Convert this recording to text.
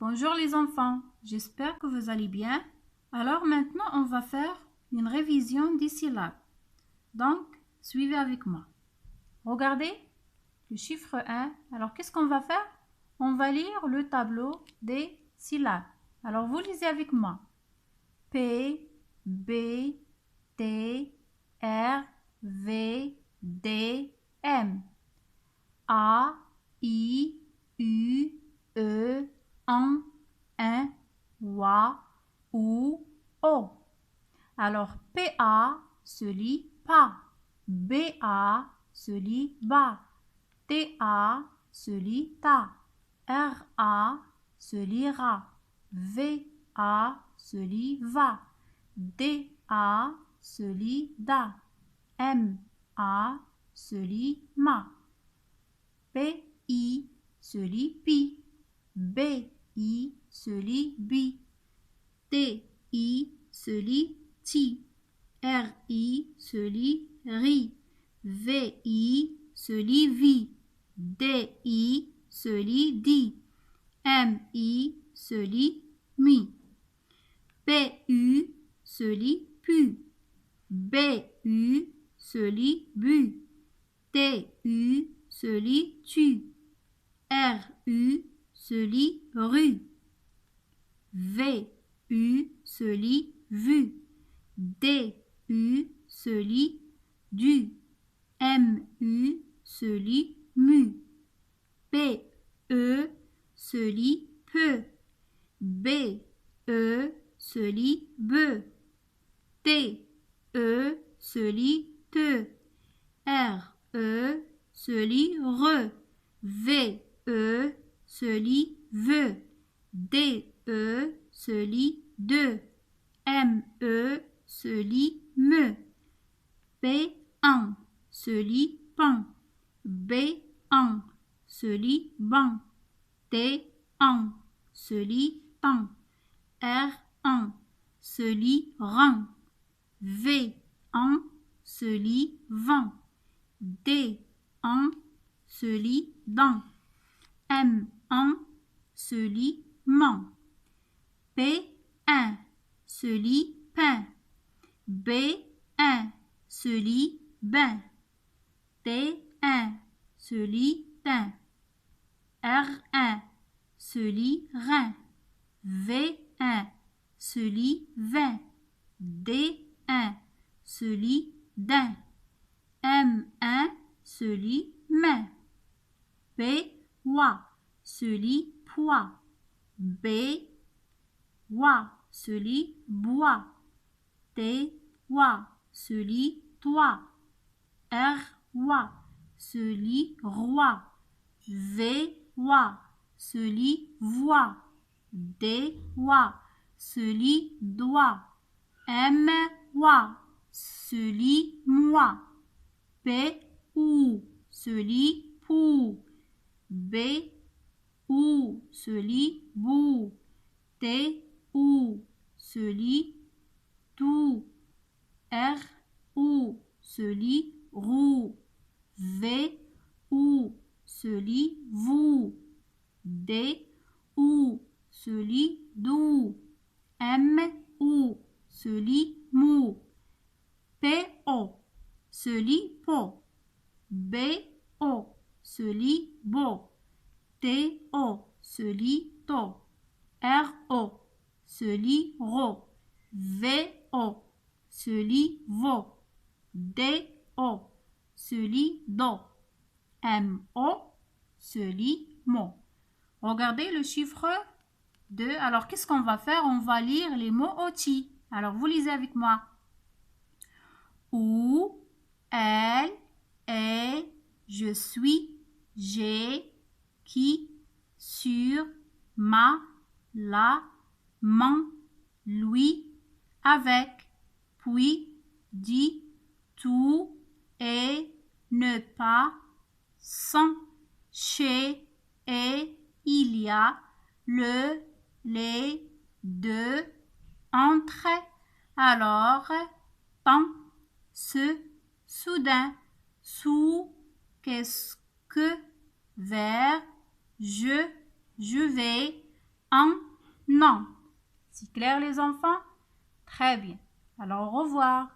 Bonjour les enfants, j'espère que vous allez bien. Alors maintenant, on va faire une révision des syllabes. Donc, suivez avec moi. Regardez le chiffre 1. Alors, qu'est-ce qu'on va faire? On va lire le tableau des syllabes. Alors, vous lisez avec moi. P, B, T, R, V, D, M. A, I, U, E, N, ou, O. Alors, PA se lit pas. BA se lit bas. TA se lit ta. RA se lit ra. VA se lit va. DA se lit da. MA se lit ma. PI se lit pi. BI se lit bi. TI se lit ti. RI se lit ri. VI se lit vi. DI se lit di. MI se lit mi. PU se lit pu. BU se lit bu. TU se lit tu. RU se lit rue. VU se lit vu. DU se lit du. MU se lit mu. PE se lit peu. BE se lit be. TE se lit te. RE se lit re. VE se lit ve. DE se lit de. ME se lit me. P1 se lit pan. B1 se lit ban. T1 se lit tan. R1 se lit rang. V1 se lit vent. D1 se lit dent. M1 se lit ment. P1 se lit pain. B1 se lit bain. T1 se lit teint. R1 se lit rein. V1 se lit vin. D1 se lit daim. M1 se lit main. P-wa se lit poids. B-wa se lit bois. T-wa se lit toi. R-wa se lit roi. V-wa se lit voix. D-wa se lit doigt. M-wa se lit moi. P-ou se lit pou. B-ou se lit bou. T-ou se lit tout. R-ou se lit roux. V-ou se lit vous. D-ou se lit doux. M-ou se lit mou. P-o se lit pot. B-o se lit beau. T-o se lit to. R-o se lit ro. V-o se lit vo. D-o se lit do. M-o se lit mo. Regardez le chiffre 2. Alors, qu'est-ce qu'on va faire? On va lire les mots oti. Alors, vous lisez avec moi. Ou, elle, est, je suis, j'ai, qui, sur, ma, la, man, lui, avec, puis, dit, tout, et, ne pas, sans, chez, et, il y a, le, les, de, entre, alors, pan, ce, soudain, sous, qu'est-ce que, vers, je vais, un an. C'est clair les enfants? Très bien. Alors au revoir.